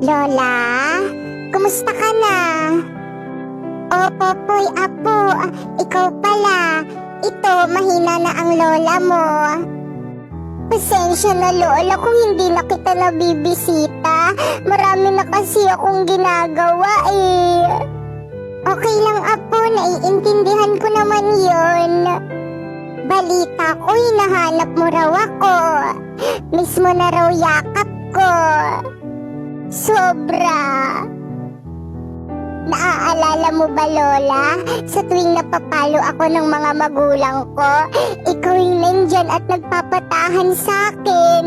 Lola, kumusta ka na? Opo, Poy, Apo, ikaw pala. Ito, mahina na ang lola mo. Pasensya na, Lola, kung hindi na kita nabibisita. Marami na kasi akong ginagawa eh. Okay lang, Apo, naiintindihan ko naman yon. Balita ko, hinahanap mo raw ako. Mismo na raw yakap ko. Sobra. Naaalala mo ba, Lola? Sa tuwing napapalo ako ng mga magulang ko, ikaw yung nandyan at nagpapatahan sa akin.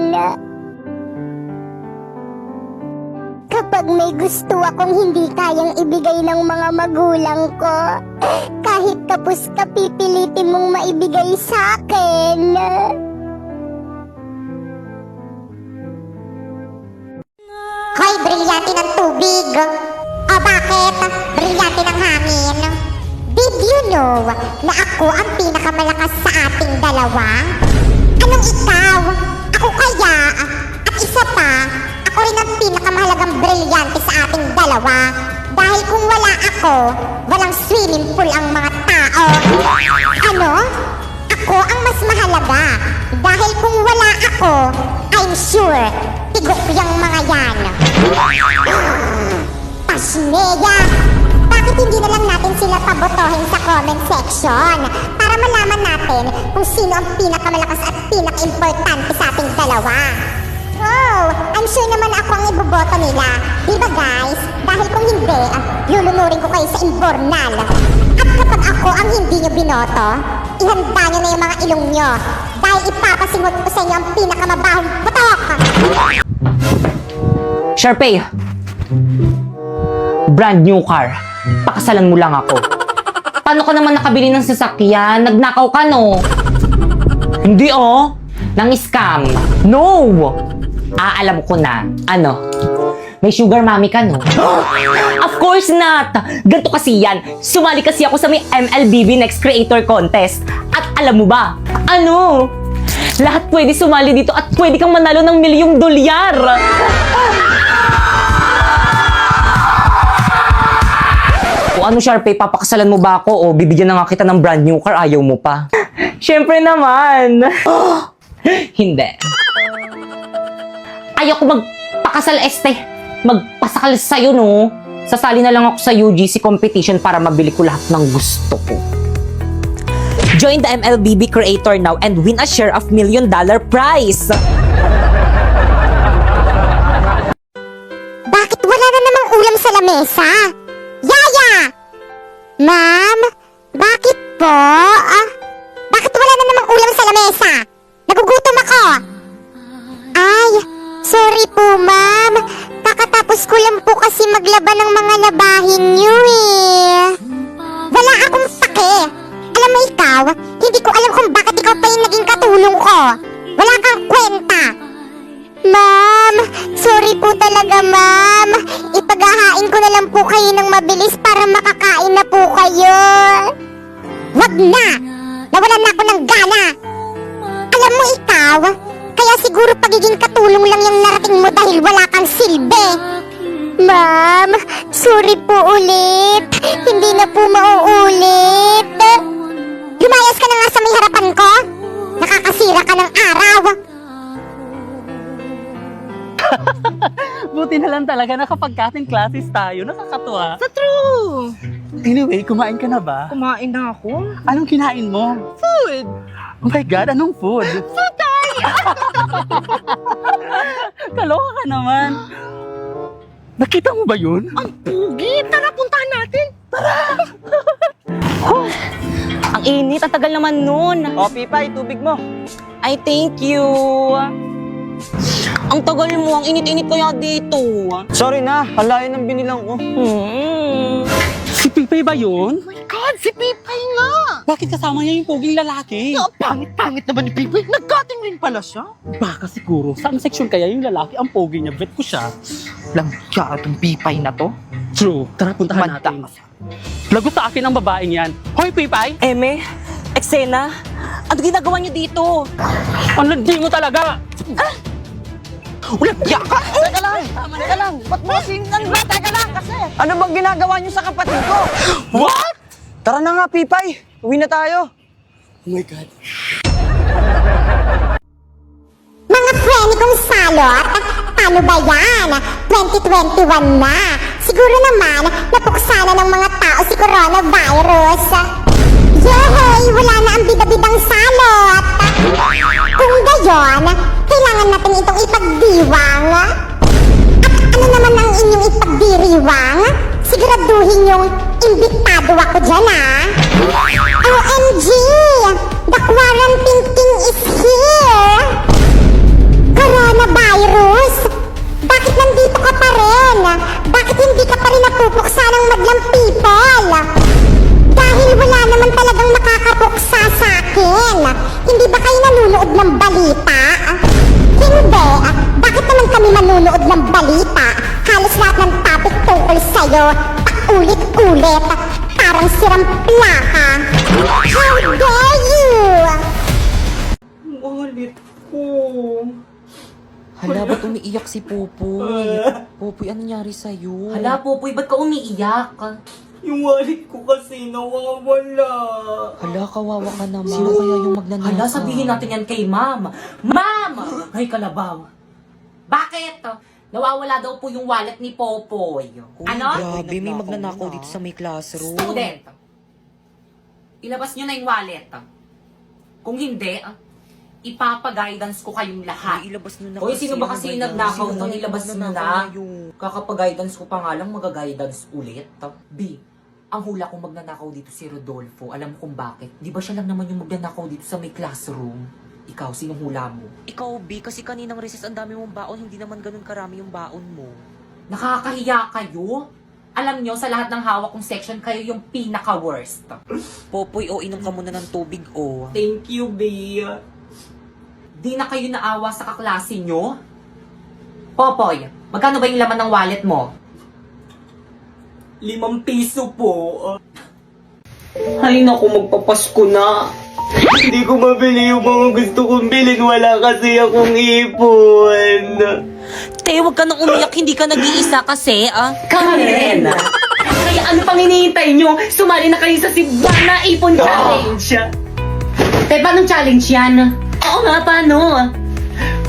Kapag may gusto akong hindi kayang ibigay ng mga magulang ko, kahit kapos ka pipilitin mong maibigay sa akin. Hoy, brilyante ng tubig! O bakit? Brilyante ng hangin. Did you know na ako ang pinakamalakas sa ating dalawa? Anong ikaw? Ako kaya? At isa pa, ako rin ang pinakamahalagang brilyante sa ating dalawa. Dahil kung wala ako, walang swimming pool ang mga tao. Ano? Ako ang mas mahalaga. Dahil kung wala ako, I'm sure, tigok yung mga yan. Pasneya! Bakit hindi na lang natin sila pabotohin sa comment section para malaman natin kung sino ang pinakamalakas at pinaka-importante sa ating dalawa? Oh, I'm sure naman ako ang iboboto nila. Diba guys? Dahil kung hindi, lulunurin ko kayo sa imbornal. At kapag ako ang hindi nyo binoto, ihanda nyo na yung mga ilong nyo. Dahil ipapasingot ko sa inyo ang pinakamabahong putok! Sharpay! Brand new car. Pakasalan mo lang ako. Paano ka naman nakabili ng sasakyan? Nagnakaw ka, no? Hindi, oh. Nang scam. No! Alam ko na. Ano? May sugar mommy ka, no? Of course not! Ganto kasi yan. Sumali kasi ako sa may MLBB Next Creator Contest. At alam mo ba? Ano? Lahat pwede sumali dito at pwede kang manalo ng $1,000,000. O ano, Sharpay, papakasalan mo ba ako o bibigyan na nga kita ng brand new car, ayaw mo pa? Siyempre naman. Hindi. Ayoko magpakasal, magpasakal sa'yo, no? Sasali na lang ako sa UGC competition para mabili ko lahat ng gusto ko. Join the MLBB Creator now and win a share of $1,000,000 prize. Bakit wala na namang ulam sa lamesa? Yaya! Ma'am? Bakit po? Bakit wala na namang ulam sa lamesa? Nagugutom ako! Ay, sorry po ma'am. Kakatapos ko lang po kasi maglaban ng mga labahin niyo eh. Wala akong pake. Alam mo ikaw, hindi ko alam kung bakit ikaw pa yung naging katulong ko. Wala kang kwenta. Ma'am, sorry po talaga ma'am. Ipaghahain ko na lang po kayo ng mabilis para makakain na po kayo. Wag na! Nawalan na ako ng gana. Alam mo ikaw, kaya siguro pagiging katulong lang yung narating mo dahil wala kang silbi. Ma'am, sorry po ulit. Hindi na po mauulit. Lumayas ka na nga sa may harapan ko. Nakakasira ka ng araw. Buti na lang talaga nakapag-cutting classes tayo. Nakakatuwa. Sa true! Anyway, kumain ka na ba? Kumain na ako. Anong kinain mo? Food! Oh my God, anong food? Sutay! Kaloka ka naman. Nakita mo ba yun? Ang pugi! Tara, puntahan natin! Ang init, ang tagal naman nun. O, Pipay, tubig mo. Ay, thank you. Ang tagal mo, ang init-init kaya dito. Sorry na, halayan ng binilang ko. Si Pipay ba yun? Oh my God, si Pipay nga! Bakit kasama niya yung poging lalaki? Ang pangit-pangit naman ni Pipay. Nag-cutting rin pala siya. Baka siguro, saan section kaya yung lalaki ang pogi niya? Bet ko siya. Langga itong Pipay na to. True, tara puntahan natin. Lagot sa akin ang babaeng yan. Hoy, Pipay! Eme, Eksena, ano ginagawa niyo dito? Ang landi mo talaga! Ulang ka! Teka lang! Ba't mo kasing Teka lang kasi! Ano bang ginagawa niyo sa kapatid ko? What? Tara na nga, Pipay! Uwi na tayo! Oh my God. Mga preni kong salot, paano ba yan? 2021 na. Siguro naman, napuksa na ng mga tao si coronavirus. Yehey! Wala na ang bida-bidang salot. Kung gayon, kailangan natin itong ipagdiwang. At ano naman ang inyong ipagdiriwang? Siguraduhin yung imbitado ako dyan, OMG! The quarantine king is here! Coronavirus! Bakit nandito ka pa rin? Bakit hindi ka pa rin napupuksa ng madlang people? Dahil wala naman talagang makakapuksa sa akin. Hindi ba kayo nanonood ng balita? Hindi. Bakit naman kami manonood ng balita? Halos lahat ng topic tungkol sa'yo, paulit-ulit. Parang sirang plaka. How dare you? Ulit ko. Hala, ba't umiiyak si Popoy? Popoy, ano nangyari sa'yo? Hala, Popoy, ba't ka umiiyak? Yung wallet ko kasi nawawala. Hala, kawawa ka naman. Sino kaya yung magnanakaw? Hala, sabihin natin yan kay Ma'am. Ma'am! Ay, kalabaw. Bakit? Nawawala daw po yung wallet ni Popoy. Uy, Ano? grabe, may magnanakaw dito sa may classroom. Student, ilabas nyo na yung wallet. Kung hindi, ipapag-guidance ko kayong lahat. Ay, ilabas nyo na Hoy, sino ba kasi yung nagnakaw Sino nun? ba Ilabas nyo na. yung- Kakapag-guidance ko pa nga lang, mag-guidance ulit. B, ang hula kong magnanakaw dito si Rodolfo. Alam mo kung bakit? Di ba siya lang naman yung magnanakaw dito sa may classroom? Ikaw, sinong hula mo? Ikaw, B, kasi kaninang recess ang dami mong baon, hindi naman ganun karami yung baon mo. Nakakahiya kayo? Alam nyo, sa lahat ng hawak kong section, kayo yung pinaka-worst. Popoy, inom ka muna ng tubig, Thank you, B. Di na kayo naawa sa kaklase nyo? Popoy, magkano ba yung laman ng wallet mo? 5 piso po. Ay naku, magpapasko na. Hindi ko mabili yung mga gusto kong bilhin. Wala kasi akong ipon. Te, wag ka nang umiyak, hindi ka nag-iisa kasi, Karen! Kaya ano pang hinihintay nyo? Sumali na kayo sa Cebuana Ipon Challenge! Te, paano challenge yan? Oo nga, paano?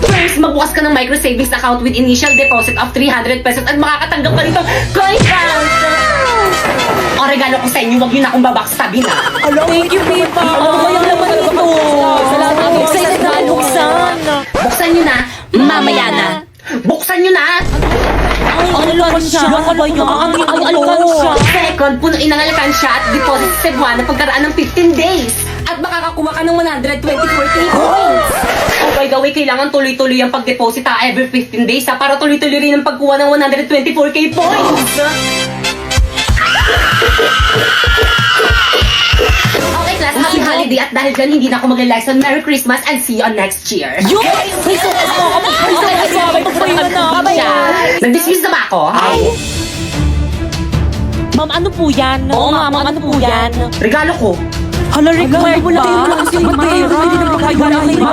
First, magbukas ka ng micro savings account with initial deposit of 300 pesos at makakatanggap ka nito coin count! O regalo ko sa inyo, wag nyo na akong babackstabin ha! Thank you, Pipa! Ano yung laman nito? Salamat, excited na buksan! Buksan nyo na, mamaya na! Buksan nyo na! Ay, alkansya! Ano yung alkansya? Second, punuin ang alkansya at deposit sa Cebuana pagkaraan ng 15 days. At makakakuha ka ng 124k points. Oh, by the way, kailangan tuloy-tuloy ang pag-deposit every 15 days para tuloy-tuloy rin ang pagkuha ng 124k points. Okay, class, happy holiday at dahil dyan hindi na ako mag-lesson. Merry Christmas and see you on next year. Yun! May sukas mo ako! Nag-dismiss na ba ako? Ma'am, ano po yan? Oo nga, ma'am, ano po yan? Regalo ko. Hala, required ba?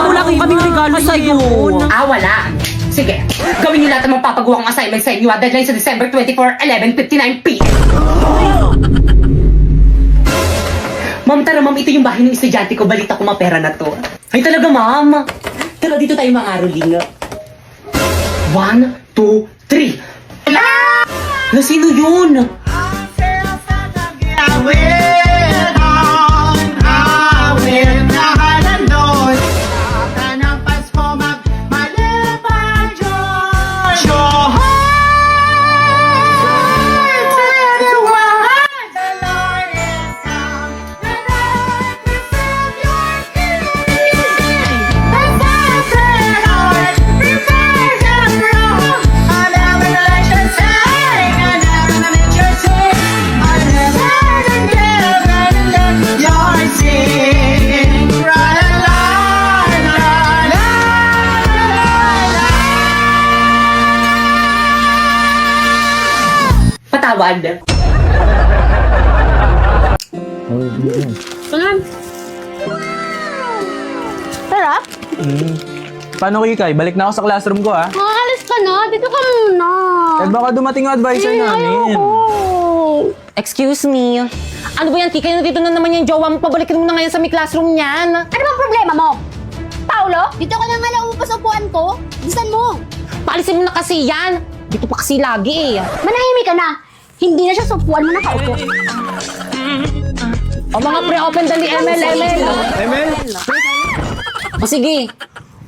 Wala kaming regalo sa'yo. Wala. Sige, gawin niyo lahat ng magpapagawa kong assignment sa inyo. Deadline sa December 24, 11:59 p.m. Ma'am, tara ma'am, ito yung bahay ng estudyante ko. Balita ko mapera na to. Ay talaga ma'am. Tara dito tayo mga aroling. 1, 2, 3. Na sino yun? Patawad. Sarap. Paano, Kikay? Balik na ako sa classroom ko, ha? Mga alas ka na. Dito ka muna. Eh baka dumating ang advisor namin. Excuse me. Ano ba yan, Tika? Nandito na naman yung jowa mo. Pabalikin mo na ngayon sa may classroom niyan. Ano bang problema mo? Paulo? Dito ka na nga naupo sa upuan ko. Bisan mo. Paalisin mo na kasi yan. Dito pa kasi lagi eh. Manahimik ka na. Hindi na siya sa upuan mo nakaupo. O mga pre-open dali, ML. ML? O sige.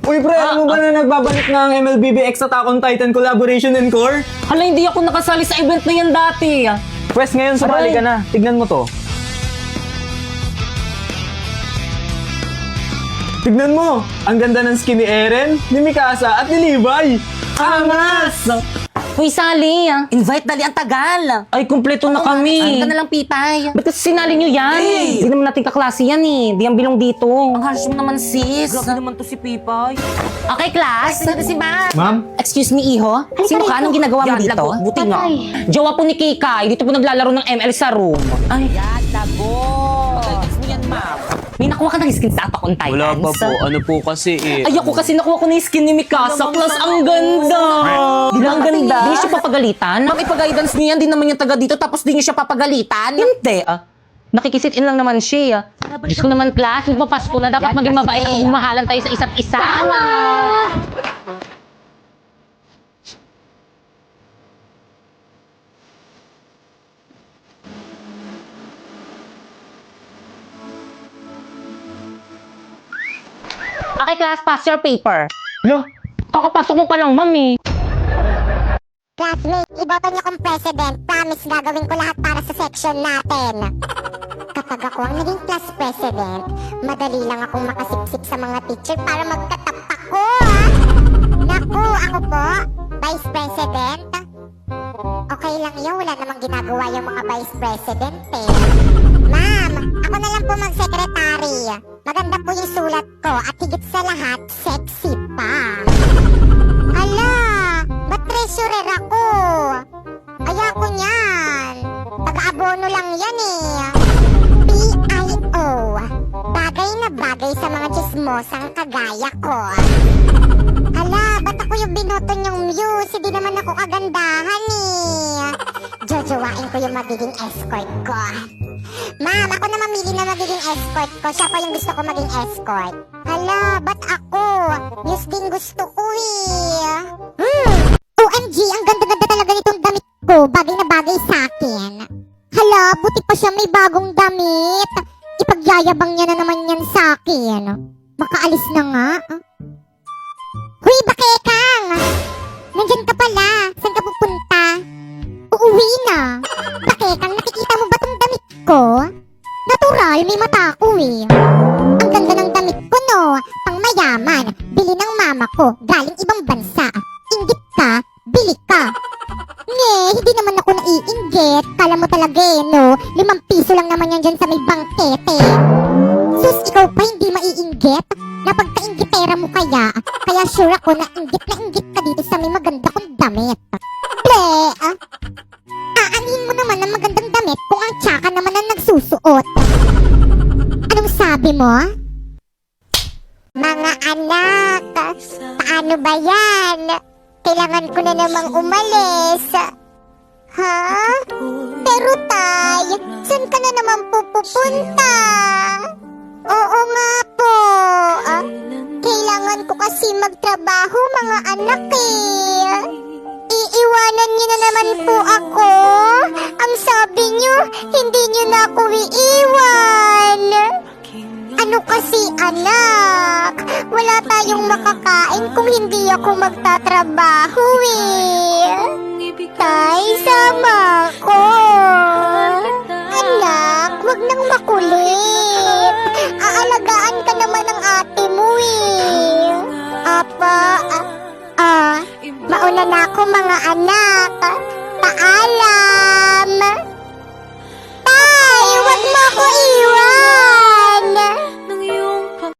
Uy pre, ano ba na nagbabalik na ang MLBBX Attack on Titan Collaboration Encore? Hala, hindi ako nakasali sa event na yan dati. Pwes ngayon sumali Aray. ka na. Tignan mo to. Tignan mo! Ang ganda ng skin ni Eren, ni Mikasa, at ni Levi! Angas! Uy, Sally. Invite dali ang tagal. Ay, kumpleto na kami. Ano ka na lang, Pipay? Ba't kasi sinali nyo yan? Hindi naman natin kaklase yan eh. Di ang bilong dito. Ang harsh mo naman, sis. Grabe naman to si Pipay. Okay, class. Si Ma. Ma'am? Excuse me, Iho. Sino ka? Anong ginagawa mo Yan, dito? lagot. Buti nga. Jowa po ni Kikay. Dito po naglalaro ng ML sa room. Ay, Yan, lagot. Pagkagis mo yan, ma'am. may nakuha ka ng skin sa Attack on Titans. Wala pa po. Ano po kasi eh. Ay, ako kasi nakuha ko na yung skin ni Mikasa. Plus, ang ganda. Di ba ang ganda? Di niyo siya papagalitan? Ma'am, ipag-guidance niya yan. Di naman yung taga dito. Tapos di niyo siya papagalitan. Hindi. Nakikisit in lang naman siya. Diyos ko naman, class. Magpapasko na. Dapat maging mabait. Mahalan tayo sa isa't isa. Okay, class. Pass your paper. Lo? Kakapasok mo pa lang, mami. Classmate, iboto niyo kong president. Promise gagawin ko lahat para sa section natin. Kapag ako ang naging class president, madali lang akong makasipsip sa mga teacher para magkatap ako. Naku, ako po, vice president. Okay lang yun, wala namang ginagawa yung mga vice president eh. Ma'am, ako na lang po mag-secretary. Maganda po yung sulat ko at higit sa lahat, sexy pa. Ala, ba't treasurer ako? Ayoko niyan. Taga-abono lang yan eh. PIO. Bagay na bagay sa mga chismosang kagaya ko. Ala, ba't ako yung binoto niyong muse? Hindi naman ako kagandahan eh. Jojowain ko yung magiging escort ko. Ma'am, ako na mamili na magiging escort ko. Siya pa yung gusto ko maging escort. Hala, ba't ako? Muse din gusto ko eh. OMG, ang ganda-ganda talaga nitong damit ko. Bagay na bagay sa akin. Hala, buti pa siya may bagong damit. Ipagyayabang niya na naman yan sa akin. Makaalis na nga. Huy, Bakekang! Nandyan ka pala. Saan ka pupunta? Uuwi na. Bakekang, nakikita mo ba tong damit ko? Natural, may mata ako eh. Ang ganda ng damit ko no. Pang mayaman. Bili ng mama ko. Galing ibang bansa. Inggit ka, bili ka. Hindi naman ako naiinggit. Kala mo talaga eh, no? 5 piso lang naman yan dyan sa may bangkete. Sus, ikaw pa hindi maiinggit? Napagka-inggitera mo kaya? Kaya sure ako na inggit ka dito sa may maganda kong damit. Ple, aanin mo naman ang magandang damit kung ang tsaka naman ang nagsusuot. Anong sabi mo? Mga anak, paano ba yan? Kailangan ko na namang umalis. Ha? Pero tay, saan ka na naman pupunta? Oo nga po. Kailangan ko kasi magtrabaho mga anak eh. Iiwanan niyo na naman po ako. Ang sabi niyo, hindi niyo na ako iiwan. Ano kasi anak, wala tayong makakain kung hindi ako magtatrabaho eh. Tay, sama ko. Anak, wag nang makulit. Aalagaan ka naman ng ate mo eh. Apa, mauna na ako mga anak. Paalam. Tay, wag mo ako iwan.